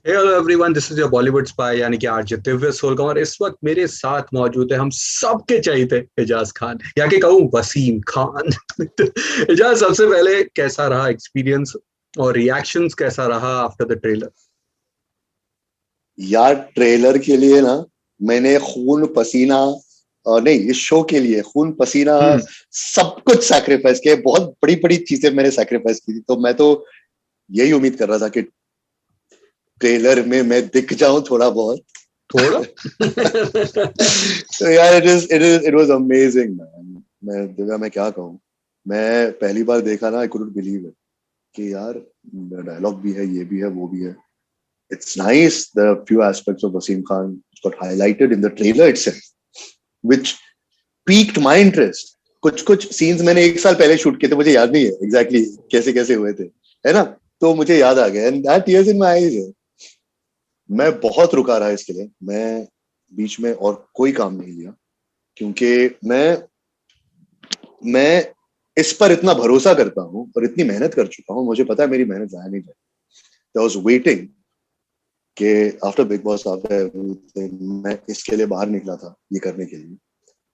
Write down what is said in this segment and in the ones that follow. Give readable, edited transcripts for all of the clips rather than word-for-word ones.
Hello everyone, this is your Bollywood spy यानी कि RJ Divya सोलगम। और इस वक्त मेरे साथ मौजूद है हम सबके चहीते एजाज खान, या कि कहूँ वसीम खान। एजाज, सबसे पहले कैसा रहा एक्सपीरियंस और रिएक्शंस कैसा रहा आफ्टर द ट्रेलर? यार ट्रेलर के लिए ना मैंने खून पसीना नहीं, इस शो के लिए खून पसीना हम्म। सब कुछ सैक्रिफाइस किया। बहुत बड़ी बड़ी चीजें मैंने सैक्रिफाइस की थी, तो मैं तो यही उम्मीद कर रहा था कि ट्रेलर में मैं दिख जाऊं थोड़ा बहुत। थोड़ा। तो यार इट वाज अमेजिंग मैन। मैं दिव्या, मैं क्या कहूँ। मैं पहली बार देखा ना, आई कुडंट बिलीव इट कि यार डायलॉग भी है, ये भी है, वो भी है। It's nice. There are a few aspects of Wasim Khan which got highlighted in the trailer itself, which piqued my interest. कुछ कुछ सीन्स मैंने 1 साल पहले शूट किए थे, मुझे याद नहीं है एग्जैक्टली कैसे कैसे हुए थे, है ना। तो मुझे याद आ गया, and that tears in my eyes. मैं बहुत रुका रहा इसके लिए। मैं बीच में और कोई काम नहीं लिया, क्योंकि मैं इस पर इतना भरोसा करता हूँ और इतनी मेहनत कर चुका हूँ। मुझे पता है मेरी मेहनत जाया नहीं जाए। आई वाज वेटिंग कि आफ्टर बिग बॉस, आफ्टर मैं इसके लिए बाहर निकला था, ये करने के लिए।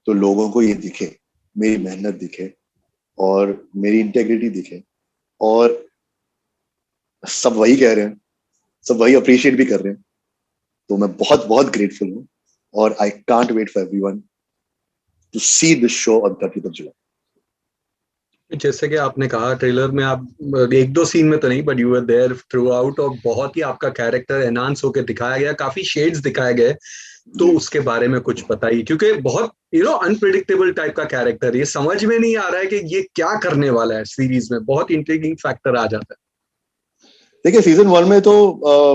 तो लोगों को ये दिखे, मेरी मेहनत दिखे और मेरी इंटेग्रिटी दिखे, और सब वही कह रहे हैं, सब वही अप्रिशिएट भी कर रहे हैं। तो मैं बहुत बहुत ग्रेटफुल हूँ, और I can't wait for everyone to see this show on 30th of July। जैसे कि आपने कहा ट्रेलर में आप एक दो सीन में तो नहीं, but you were there throughout, और बहुत ही आपका कैरेक्टर एनहांस होकर दिखाया गया, काफी शेड्स दिखाए गए। तो जी। उसके बारे में कुछ बताइए, क्योंकि बहुत अनप्रिडिक्टेबल टाइप का कैरेक्टर, ये समझ में नहीं आ रहा है कि ये क्या करने वाला है। सीरीज में बहुत इंट्रिगिंग फैक्टर आ जाता देखिए, सीजन 1 में तो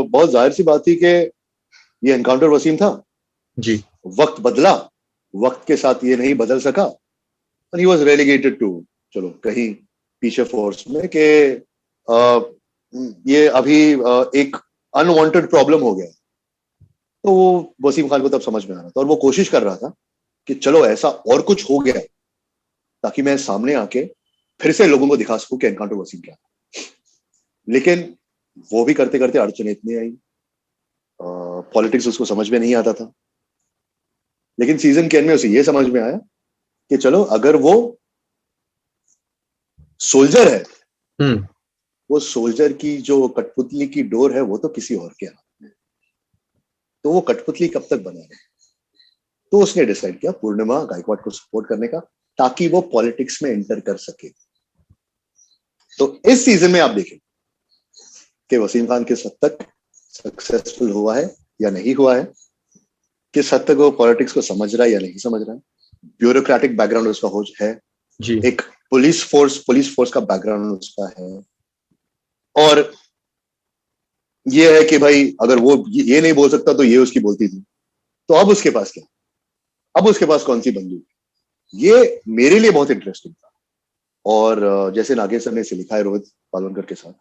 बहुत जाहिर सी बात थी कि ये एनकाउंटर वसीम था। है जी। वक्त बदला, वक्त के साथ ये नहीं बदल सका, और ही वॉज रेलिगेटेड टू, चलो कहीं पीछे फोर्स में, कि ये अभी एक अनवांटेड प्रॉब्लम हो गया। तो वो वसीम खान को तब समझ में आ रहा था, और वो कोशिश कर रहा था कि चलो ऐसा और कुछ हो गया, ताकि मैं सामने आके फिर से लोगों को दिखा सकूं कि एनकाउंटर वसीम क्या है। लेकिन वो भी करते करते अड़चने इतनी आई, पॉलिटिक्स उसको समझ में नहीं आता था। लेकिन सीजन के एंड में उसे ये समझ में आया कि चलो, अगर वो सोल्जर है, हम्म। वो सोल्जर की जो कठपुतली की डोर है, वो तो किसी और के हाथ में। तो वो कठपुतली कब तक बना रहे। तो उसने डिसाइड किया पूर्णिमा गायकवाड को सपोर्ट करने का, ताकि वो पॉलिटिक्स में एंटर कर सके। तो इस सीजन में आप देखें कि वसीम खान किस हद तक सक्सेसफुल हुआ है या नहीं हुआ है, किस हद तक वो पॉलिटिक्स को समझ रहा है या नहीं समझ रहा है। ब्यूरोक्रेटिक बैकग्राउंड उसका हो है, जी। एक पुलिस फोर्स का बैकग्राउंड उसका है, और ये है कि भाई अगर वो ये नहीं बोल सकता तो ये उसकी बोलती थी। तो अब उसके पास क्या, अब उसके पास कौन सी बंदूक। ये मेरे लिए बहुत इंटरेस्टिंग था। और जैसे नागेश सर ने इसे लिखा है रोहित पालवनकर के साथ,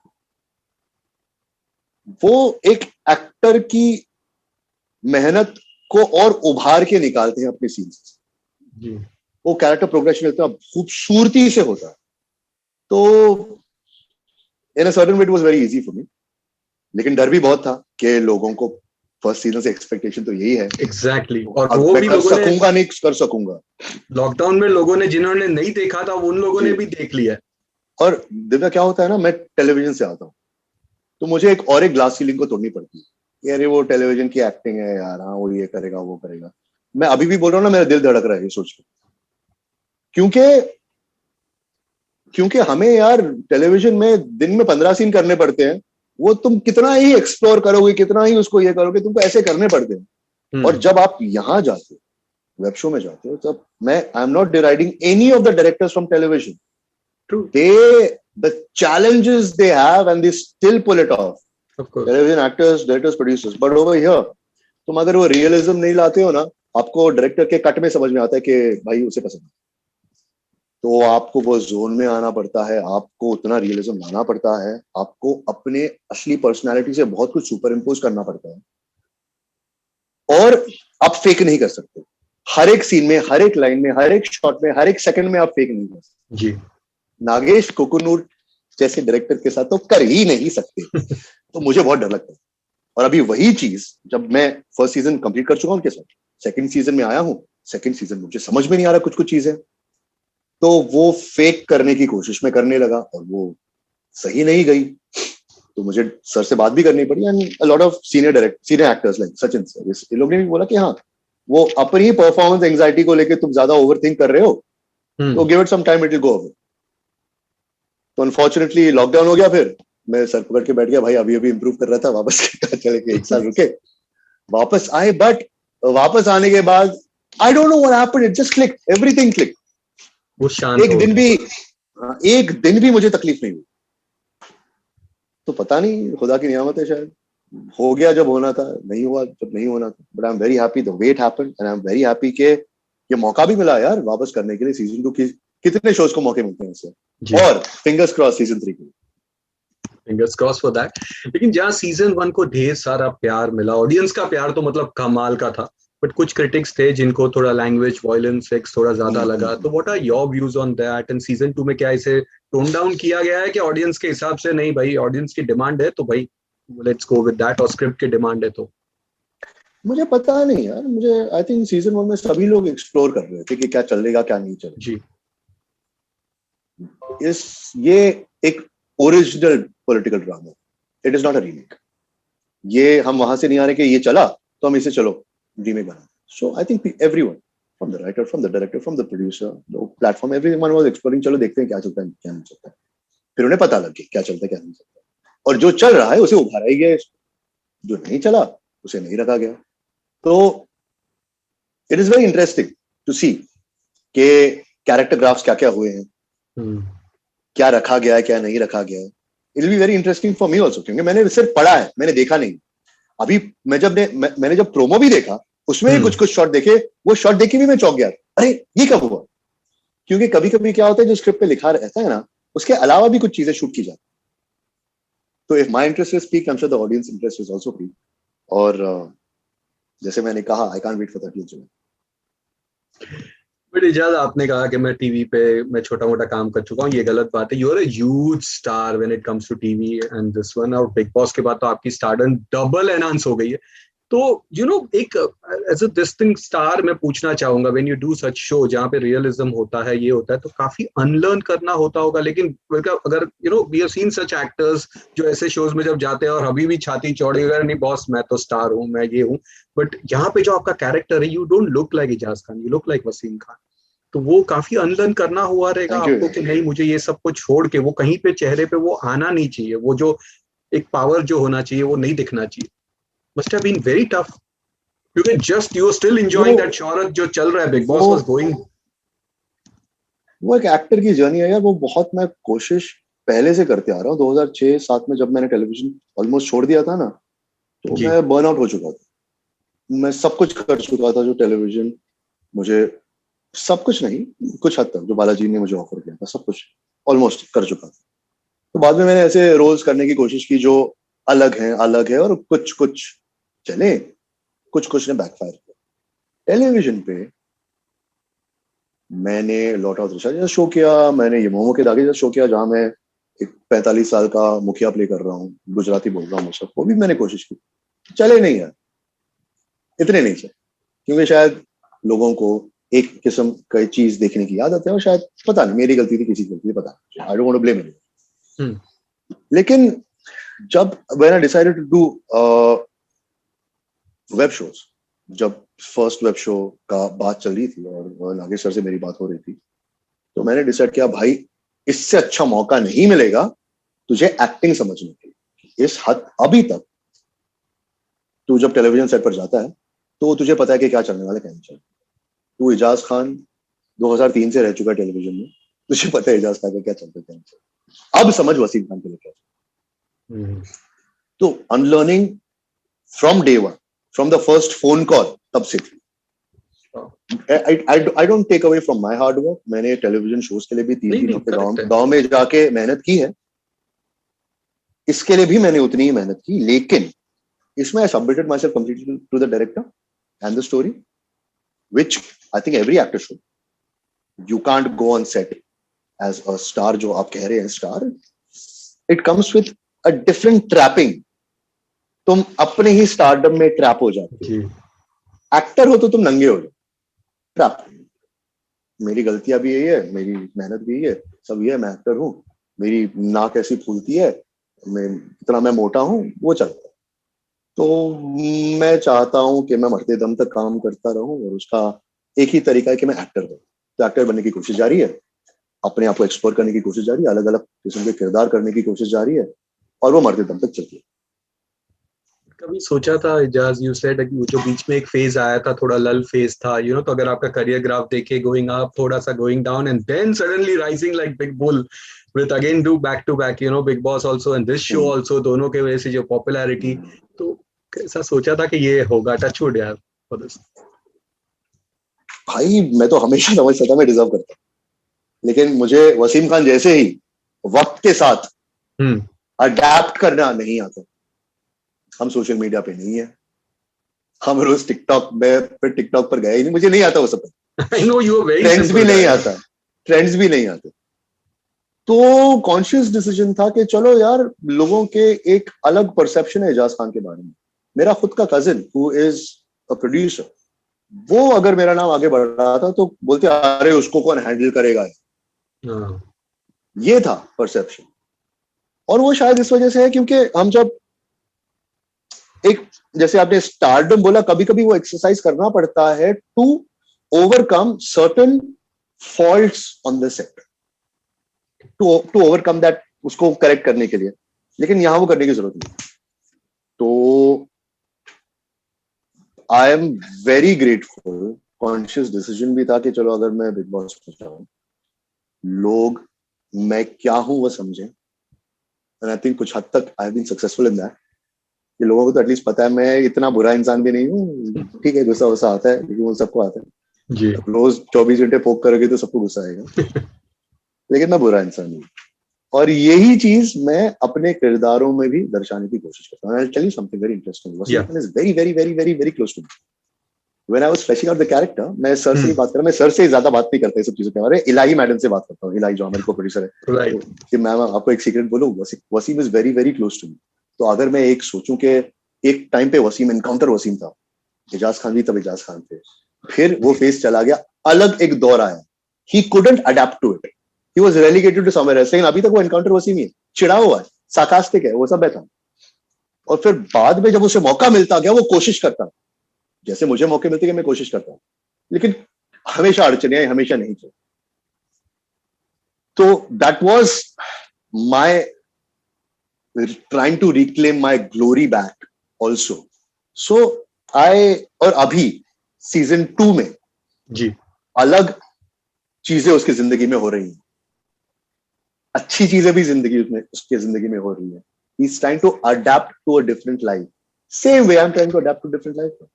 वो एक एक्टर की मेहनत को और उभार के निकालते हैं अपने सीन से। जी। वो कैरेक्टर प्रोग्रेशन इतना खूबसूरती से होता है। तो in a certain way it was very easy for me. लेकिन डर भी बहुत था कि लोगों को फर्स्ट सीजन से एक्सपेक्टेशन तो यही है, एग्जैक्टली तो और अब वो मैं भी कर लोगों ने सकूंगा नहीं कर सकूंगा। लॉकडाउन में लोगों ने जिन्होंने नहीं देखा था, उन लोगों जी। ने भी देख लिया। और दिव्या, क्या होता है ना, मैं टेलीविजन से आता हूँ, तो मुझे एक ग्लास सीलिंग को तोड़नी पड़ती है कि अरे वो टेलीविजन की एक्टिंग है यार, हाँ वो ये करेगा वो करेगा। मैं अभी भी बोल रहा हूँ ना, मेरा दिल धड़क रहा है ये सोच के। क्योंकि क्योंकि हमें यार टेलीविजन में दिन में 15 सीन करने पड़ते हैं। वो तुम कितना ही एक्सप्लोर करोगे, कितना ही उसको ये करोगे, तुमको ऐसे करने पड़ते हैं। और हम्म। जब आप यहाँ जाते हो, वेब शो में जाते हो, तब मैं I am not deriding any of the directors from television. True. They the challenges they have and they still pull it off. Of course. Television actors, directors, producers, but over here तुम अगर वो realism नहीं लाते हो ना, आपको director के cut में समझ में आता है कि भाई उसे पसंद है। तो आपको वो जोन में आना पड़ता है, आपको उतना रियलिज्म लाना पड़ता है, आपको अपने असली पर्सनालिटी से बहुत कुछ सुपर इम्पोज करना पड़ता है, और आप फेक नहीं कर सकते। हर एक सीन में, हर एक लाइन में, हर एक शॉट में, हर एक सेकंड में आप फेक नहीं कर सकते। जी। नागेश कुकुनूर जैसे डायरेक्टर के साथ तो कर ही नहीं सकते। तो मुझे बहुत डर लगता है। और अभी वही चीज जब मैं फर्स्ट सीजन कंप्लीट कर चुका हूं उनके साथ, सेकंड सीजन में आया हूं, सेकंड सीजन मुझे समझ में नहीं आ रहा कुछ कुछ चीजें, तो वो फेक करने की कोशिश में करने लगा और वो सही नहीं गई, तो मुझे सर से बात भी करनी पड़ी and a lot of senior actors like Sachin sir, ये लोग ने भी बोला कि हाँ वो अपनी ही परफॉर्मेंस एंजाइटी को लेकर तुम ज्यादा ओवरथिंक कर रहे हो, तो give it some time, it will go away. तो अनफॉर्चुनेटली लॉकडाउन हो गया, फिर मैं सर पकड़ के बैठ गया, भाई अभी अभी इंप्रूव कर रहा था, वापस चले के 1 साल रुके, वापस आए, बट वापस आने के बाद I don't know what happened, it just click, everything click. वो शांत हो एक दिन भी मुझे तकलीफ नहीं हुई, तो पता नहीं खुदा की नियामत है शायद, हो गया जब होना था, नहीं हुआ जब नहीं होना था, but I am very happy the way it happened and I am very happy के ये मौका भी मिला यार वापस करने के लिए सीजन 2 की। कितने शोज को मौके मिलते हैं इससे, और फिंगर्स क्रॉस सीजन 3 के, फिंगर्स क्रॉस फॉर दैट। लेकिन जहाँ सीजन 1 को ढेर सारा प्यार मिला, ऑडियंस का प्यार तो मतलब कमाल का था, बट कुछ क्रिटिक्स थे जिनको थोड़ा लैंग्वेज वायलेंस सेक्स थोड़ा ज्यादा लगा, तो what are your views on that? And season 2 में क्या इसे टोन डाउन किया गया है कि ऑडियंस के हिसाब से नहीं भाई, ऑडियंस की डिमांड है तो भाई लेट्स गो विद दैट, और स्क्रिप्ट की डिमांड है तो? मुझे पता नहीं यार, मुझे आई थिंक सीजन 1 में सभी लोग एक्सप्लोर कर रहे थे कि क्या चलेगा क्या नहीं चलेगा जी। ये एक original political drama, it is not a remake. ये हम वहां से नहीं आ रहे कि ये चला तो हम इसे चलो रीमेक बना। So I think everyone from the writer, from the director, from the producer, the platform, everyone was exploring, चलो देखते हैं क्या चलता है क्या नहीं चलता है। फिर उन्हें पता लग गया क्या चलता है क्या नहीं चलता है, और जो चल रहा है उसे उभारा ही गया, जो नहीं चला उसे नहीं रखा गया। तो it is very interesting to see के कैरेक्टर ग्राफ्स क्या क्या हुए हैं, क्या रखा गया है क्या नहीं रखा गया है। It will be very interesting for me also, क्योंकि मैंने सिर्फ पढ़ा है, मैंने देखा नहीं। अभी मैंने जब प्रोमो भी देखा उसमें भी कुछ कुछ शॉट देखे, वो शॉट देखे भी मैं चौंक गया, अरे ये कब हुआ। क्योंकि कभी कभी क्या होता है जो स्क्रिप्ट पे लिखा रहता है ना, उसके अलावा भी कुछ चीजें शूट की जाती। तो if my interest is peak, I am sure the audience interest is also peak. और जैसे मैंने कहा, I can't wait for 30th July. But Eijaz, आपने कहा कि मैं टीवी पे मैं छोटा मोटा काम कर चुका हूँ, ये गलत बात है। You are a huge star when it comes to TV and this one, और बिग बॉस के बाद तो आपकी स्टारडम डबल एनहांस हो गई है। तो यू नो एक एज अ डिस्टिंक्ट स्टार मैं पूछना चाहूंगा, when you do such show जहाँ पे रियलिज्म होता है, ये होता है, तो काफी अनलर्न करना होता होगा। लेकिन अगर you know we have seen such actors जो ऐसे शोज में जब जाते हैं और अभी भी छाती चौड़ी अगर नहीं बॉस मैं तो स्टार हूँ मैं ये हूँ, बट यहाँ पे जो आपका कैरेक्टर है, you don't look like Eijaz Khan, you look like Wasim Khan. तो वो काफी अनलर्न करना हुआ रहेगा आपको कि नहीं मुझे ये सब कुछ छोड़ के वो कहीं पे चेहरे पे वो आना नहीं चाहिए, वो जो एक पावर जो होना चाहिए वो नहीं दिखना चाहिए। Must have been very tough, क्योंकि just you are still enjoying that शौहरत जो चल रहा है, बिग बॉस वाज गोइंग। वो एक एक्टर की जर्नी है यार, वो बहुत मैं कोशिश पहले से करते आ रहा हूँ। 2006-7 में जब मैंने टेलीविजन ऑलमोस्ट छोड़ दिया था ना, तो मैं बर्न आउट हो चुका था। मैं सब कुछ कर चुका था जो टेलीविजन मुझे, सब कुछ नहीं, कुछ हद तक जो बालाजी ने मुझे ऑफर किया था सब कुछ ऑलमोस्ट कर चुका था। तो बाद में मैंने ऐसे रोल्स करने की कोशिश की जो अलग है, और कुछ कुछ चले, कुछ कुछ ने बैकफायर किया। टेलीविजन पे मैंने लॉट ऑफ त्रिशा जैसा शो किया, मैंने ये मोमो के धागे जैसा शो किया जहां मैं एक 45 साल का मुखिया प्ले कर रहा हूँ, गुजराती बोल रहा हूँ, सब वो भी मैंने कोशिश की, चले नहीं यार, इतने नहीं चले। क्योंकि शायद लोगों को एक किस्म का चीज देखने की आदत है, और शायद पता नहीं मेरी गलती थी किसी की गलती, पता नहीं, I don't want to blame anyone. लेकिन जब when I decided to do web shows, जब फर्स्ट वेब शो का बात चल रही थी और नागेश सर से मेरी बात हो रही थी, तो मैंने डिसाइड किया भाई इससे अच्छा मौका नहीं मिलेगा तुझे एक्टिंग समझने के लिए। इस हद अभी तक तू जब टेलीविजन सेट पर जाता है तो तुझे पता है कि क्या चलने वाला क्या नहीं चलने। तू इजाज खान 2003 से रह चुका है टेलीविजन में, तुझे पता है इजाज खान का क्या चलता है क्या नहीं चलता। अब समझ वसीम खान के लिए क्या। तो unlearning from day one, from the first phone call, तब से थी। I don't take away from my hard work. मैंने टेलीविजन शोज के लिए भी 3-3 हफ्ते गांव में जाके मेहनत की है, इसके लिए भी मैंने उतनी ही मेहनत की। लेकिन इसमें I submitted myself completely to the director and the story, which I think every actor should. You can't go on set as a star, जो आप कह रहे हैं star, it comes with a different trapping तुम अपने ही stardom में trap हो जाते हो। एक्टर हो तो तुम नंगे हो जाओ, ट्रैप। मेरी गलतियां भी यही है, मेरी मेहनत भी यही है, सब ये है, मैं एक्टर हूँ, मेरी नाक ऐसी फूलती है, मैं मोटा हूँ, वो चलता है। तो मैं चाहता हूँ कि मैं मरते दम तक काम करता रहूं, और उसका एक ही तरीका है कि मैं एक्टर बनूं। तो एक्टर बनने की कोशिश जारी है, अपने आप को एक्सप्लोर करने की कोशिश जारी है, अलग अलग किस्म के किरदार करने की कोशिश जारी है, और वो मरते दम तक चलती है। कभी सोचा था एजाज, यू सेड जो बीच में एक फेज आया था, थोड़ा लल फेज था, तो अगर आपका करियर ग्राफ देखे, गोइंग अप, थोड़ा सा going down, and then suddenly rising like big bull with again do back to back, Bigg Boss also and this show also, दोनों के वजह से जो पॉपुलैरिटी, तो कैसा सोचा था कि ये होगा? टच वुड यार फॉर दिस। भाई मैं तो हमेशा समझता था मैं डिजर्व करता, लेकिन मुझे वसीम खान जैसे ही वक्त के साथ अडेप्ट करना नहीं आता। हम सोशल मीडिया पे नहीं है, हम रोज टिकटॉक में, फिर टिकटॉक पर गए ही नहीं, मुझे नहीं आता वो सब। I know you are very trends simple भी नहीं गाय। आता, ट्रेंड्स भी नहीं आते। तो कॉन्शियस डिसीजन था कि चलो यार, लोगों के एक अलग परसेप्शन है एजाज खान के बारे में। मेरा खुद का cousin who is a producer, वो अगर मेरा नाम आगे बढ़ रहा था तो बोलते अरे उसको कौन हैंडल करेगा, ये था परसेप्शन। और वो शायद इस वजह से है क्योंकि हम जब एक, जैसे आपने स्टारडम बोला, कभी कभी वो एक्सरसाइज करना पड़ता है to overcome certain faults on the set, to overcome that, उसको करेक्ट करने के लिए। लेकिन यहां वो करने की जरूरत नहीं। तो I am very grateful, conscious decision भी था कि चलो अगर मैं बिग बॉस में जाऊं, लोग मैं क्या हूं वो समझें। एंड आई थिंक कुछ हद तक I have been successful in that, कि लोगों को तो एटलीस्ट पता है मैं इतना बुरा इंसान भी नहीं हूँ। ठीक है, गुस्सा वुस्सा आता है, लेकिन वो सबको आता है जी। रोज 24 घंटे पोक करोगे तो सबको गुस्सा आएगा। लेकिन मैं बुरा इंसान हूँ, और यही चीज मैं अपने किरदारों में भी दर्शाने की कोशिश करता हूँ। I'll tell you something very interesting. Wasim Khan is very very very very very close to me. When I was fleshing out the character, मैं सर से ही बात कर रहा, मैं सर से ज्यादा बात नहीं करता इस सब चीजों के बारे में, इलाही मैडम से बात करता हूँ, इलाही जो हमारी को प्रोड्यूसर है। राइट। कि मैम आपको एक सीक्रेट बोलूं, Wasim is very very close to me. तो अगर मैं एक सोचूं कि एक टाइम पे वसीम एनकाउंटर वसीम था, एजाज खान भी तब एजाज खान थे, फिर वो फेस चला गया, अलग एक दौर आया, he couldn't adapt to it, he was relegated to somewhere else. लेकिन अभी तक वो एनकाउंटर वसीम ही है, चिढ़ा हुआ है, सार्कास्टिक है, वो सब है था। और फिर बाद में जब उसे मौका मिलता गया, वो कोशिश करता, जैसे मुझे मौके मिलते कि मैं कोशिश करता हूं, लेकिन हमेशा अड़चने आई, हमेशा नहीं थे। तो that was my trying to reclaim my glory back also. So I, और अभी सीजन 2 में जी अलग चीजें उसकी जिंदगी में हो रही हैं, अच्छी चीजें भी जिंदगी में, उसकी जिंदगी में हो रही है। He is trying to adapt to a different life, same way I am trying to adapt to different life.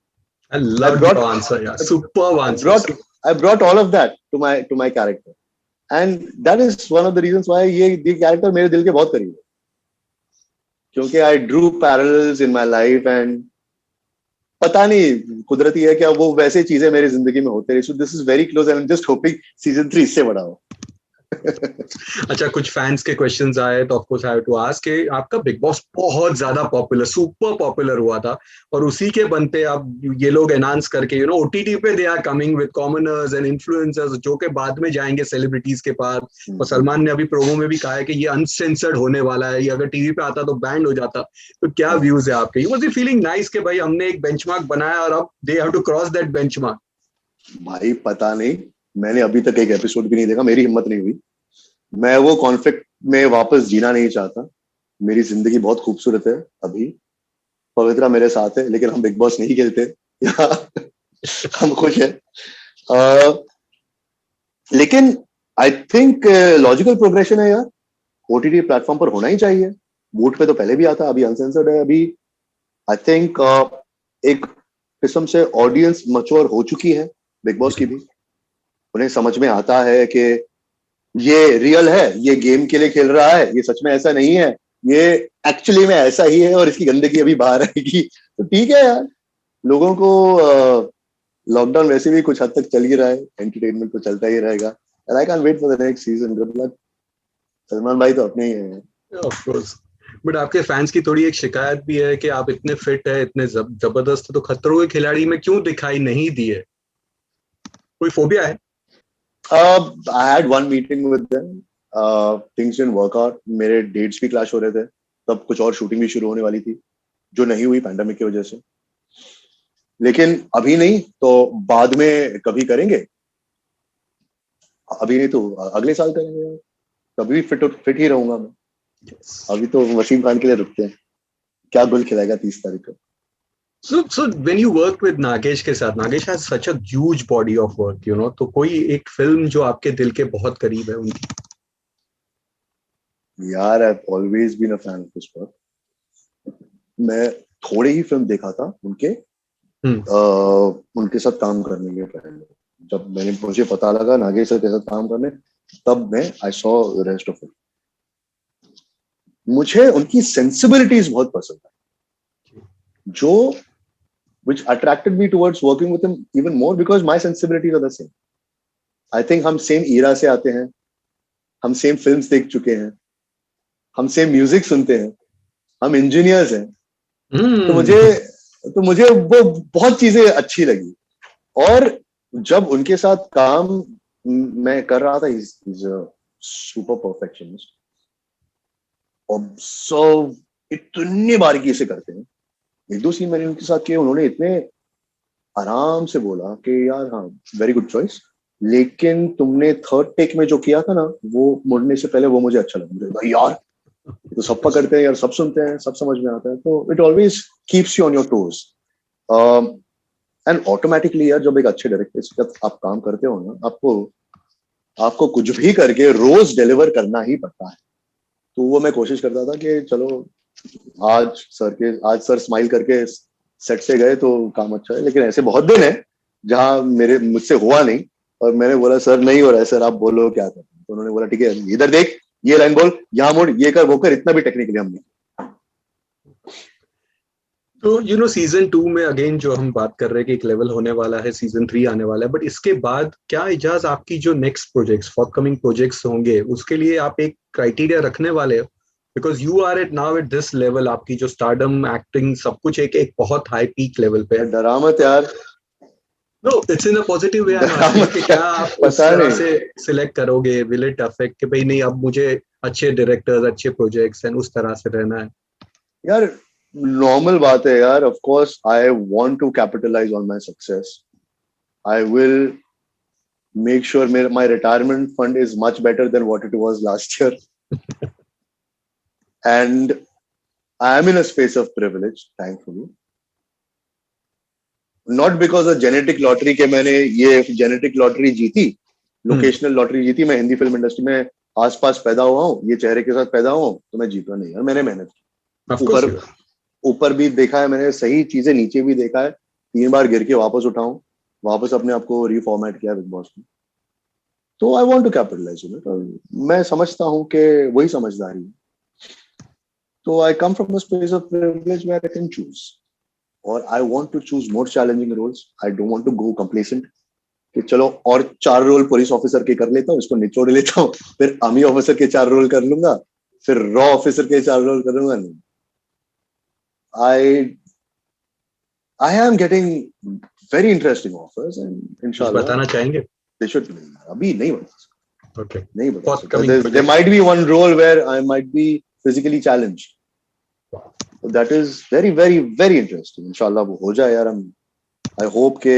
I loved your answer, yeah. Superb answer, sir. I brought all of that to my character, and that is one of the reasons why ये character मेरे दिल के बहुत करीब है, क्योंकि I drew parallels in my life, and पता नहीं कुदरती है क्या, वो वैसे चीजें मेरी जिंदगी में होते रही। So this is very close, and I'm just hoping season 3 इससे बड़ा हो। अच्छा, कुछ फैंस के क्वेश्चंस आए तो of course I have to ask कि आपका बिग बॉस बहुत ज्यादा पॉपुलर, सुपर पॉपुलर हुआ था, और उसी के बनते अब ये लोग एनाउंस करके ओटीटी पे they are coming with commoners and influencers, जो के बाद में जाएंगे सेलिब्रिटीज के पास। और सलमान ने अभी प्रोमो में भी कहा है कि ये अनसेंसर्ड होने वाला है, ये अगर टीवी पे आता तो बैंड हो जाता। तो क्या व्यूज है आपके? यू वाज फीलिंग नाइस कि भाई हमने एक बेंचमार्क बनाया और अब they have to cross that benchmark? भाई पता नहीं, मैंने अभी तक एक एपिसोड भी नहीं देखा, मेरी हिम्मत नहीं हुई। मैं वो कॉन्फ्लिक्ट में वापस जीना नहीं चाहता। मेरी जिंदगी बहुत खूबसूरत है अभी, पवित्रा मेरे साथ है, लेकिन हम बिग बॉस नहीं खेलते। हम खुश हैं। लेकिन आई थिंक लॉजिकल प्रोग्रेशन है यार, ओटीटी प्लेटफॉर्म पर होना ही चाहिए। वोट पे तो पहले भी आता, अभी अनसेंसर्ड है। अभी आई थिंक एक किस्म से ऑडियंस मैच्योर हो चुकी है बिग बॉस की भी, उन्हें समझ में आता है कि ये रियल है, ये गेम के लिए खेल रहा है, ये सच में ऐसा नहीं है, ये एक्चुअली में ऐसा ही है, और इसकी गंदगी अभी बाहर आएगी। तो ठीक है यार, लोगों को लॉकडाउन वैसे भी कुछ हद तक चल ही रहा है, एंटरटेनमेंट तो चलता ही रहेगा। And I can wait for the next season. Good luck. Salman भाई तो अपने ही हैं। Of course. बट आपके फैंस की थोड़ी एक शिकायत भी है कि आप इतने फिट है, इतने जबरदस्त है, तो खतरों के खिलाड़ी में क्यों दिखाई नहीं दिए? कोई फोबिया है? I had one meeting with them. Things didn't work out. मेरे डेट्स भी क्लैश हो रहे थे, तब कुछ और शूटिंग भी शुरू होने वाली थी जो नहीं हुई पैंडेमिक की वजह से। लेकिन अभी नहीं तो बाद में कभी करेंगे, अभी नहीं तो अगले साल करेंगे। कभी फिट ही रहूंगा मैं। अभी तो वसीम खान के लिए रुकते हैं, क्या गुल खिलाएगा 30 तारीख को। So when you worked with Nagesh के साथ, Nagesh has such a huge body of work, you know, तो कोई एक फिल्म जो आपके दिल के बहुत करीब है उनकी? यार I've always been a fan of his work. मैं थोड़े ही फिल्म देखा था उनके उनके साथ काम करने के पहले। जब मुझे पता लगा नागेश सर के साथ काम करने, तब मैं I saw the rest of it. मुझे उनकी सेंसिबिलिटीज बहुत पसंद है, जो which attracted me towards working with him even more because my sensibilities are the same. I think हम सेम ईरा से आते हैं, हम सेम फिल्म्स देख चुके हैं, हम सेम म्यूजिक सुनते हैं, हम इंजीनियर्स हैं। तो मुझे वो बहुत चीजें अच्छी लगी। और जब उनके साथ काम मैं कर रहा था, he's a super perfectionist, observe इतनी बारीकी से करते हैं। एक दो सीन मैंने उनके साथ किए, उन्होंने इतने आराम से बोला कि यार हाँ वेरी गुड चॉइस, लेकिन तुमने थर्ड टेक में जो किया था ना, वो मुड़ने से पहले वो मुझे अच्छा लगा। भाई यार तो सबका करते हैं यार, सब सुनते हैं, सब समझ में आता है, तो it always keeps you on your toes. And automatically यार जब एक अच्छे डायरेक्टर के साथ आप काम करते हो ना, आपको कुछ भी करके रोज डिलीवर करना ही पड़ता है। तो वो मैं कोशिश करता था कि चलो आज सर स्माइल करके सेट से गए तो काम अच्छा है। लेकिन ऐसे बहुत दिन है जहां मुझसे हुआ नहीं और मैंने बोला सर नहीं हो रहा है, सर आप बोलो क्या करें। तो उन्होंने बोला ठीक है इधर देख, ये लाइन बोल, यहाँ मोड़, ये कर वो कर। इतना भी टेक्निकली हम नहीं। तो यू नो सीजन 2 में अगेन जो हम बात कर रहे हैं कि एक लेवल होने वाला है, सीजन 3 आने वाला है, बट इसके बाद क्या इजाज आपकी जो नेक्स्ट प्रोजेक्ट्स, फॉरकमिंग प्रोजेक्ट्स होंगे, उसके लिए आप एक क्राइटेरिया रखने वाले हो? Because you are at now at this level, आपकी जो स्टारडम, एक्टिंग, सब कुछ एक बहुत हाई पीक लेवल पे है। डरा मत यार। No it's in a positive way. क्या आप उस तरह से सिलेक्ट करोगे? विल इट अफेक्ट कि भाई नहीं अब मुझे अच्छे डायरेक्टर्स, अच्छे प्रोजेक्ट्स एंड उस तरह से रहना है? यार नॉर्मल बात है यार। Of course I want to capitalise on my success. I will make sure my retirement fund is much better than what it was last year. And I am in a space of privilege, thankfully. Not because of genetic lottery के मैंने ये genetic lottery जीती, locational lottery जीती, मैं Hindi film industry में आसपास पैदा हुआ हूँ, ये चेहरे के साथ पैदा हुआ हूँ, तो मैं जीता नहीं यार। मैंने मेहनत की, ऊपर भी देखा है मैंने, सही चीजें नीचे भी देखा है, 3 बार गिर के वापस उठाऊं, वापस अपने आप को रिफॉर्मेट किया बिग बॉस में। तो I want to capitalise on it. मैं समझता हूँ कि वही समझदारी है। So I come from a space of privilege where I can choose, or I want to choose more challenging roles. I don't want to go complacent. कि चलो और 4 रोल पुलिस ऑफिसर के कर लेता हूँ, इसको निचोड़ लेता हूँ, फिर आर्मी ऑफिसर के 4 रोल कर लूंगा, फिर रॉ ऑफिसर के 4 रोल कर लूंगा। नहीं, I am getting very interesting offers and inshallah बताना चाहेंगे? They should be. अभी नहीं बता। Okay. नहीं बता। There might be one role where I might be physically challenged. So that is very, very, very interesting. इंशाल्लाह वो हो जाए यार। I hope के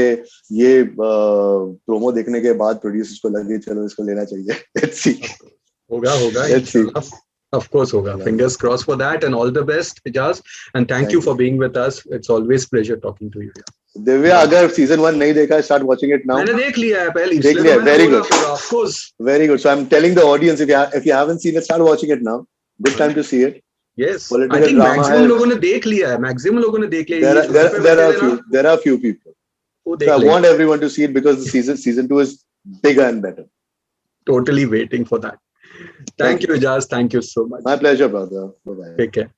ये प्रोमो देखने के बाद प्रोड्यूसर्स को लगे चलो इसको लेना चाहिए। Let's see. होगा Let's see. Of course होगा. Fingers crossed for that and all the best, Ijaz. And thank you for being with us. It's always pleasure talking to you. Divya अगर सीजन 1 नहीं देखा, start watching it now. मैंने देख लिया है पहले। देख लिया, very good. Of course. Very good. So I'm telling the audience if you haven't seen it, start watching it now. Good time to see it. Yes. I think maximum लोगों ने देख लिया है. Maximum लोगों ने देख लिया है. There are few people. So I want everyone to see it because the season 2 is bigger and better. Totally waiting for that. Thank you, Ijaz. Thank you so much. My pleasure, brother. Bye-bye. Take care.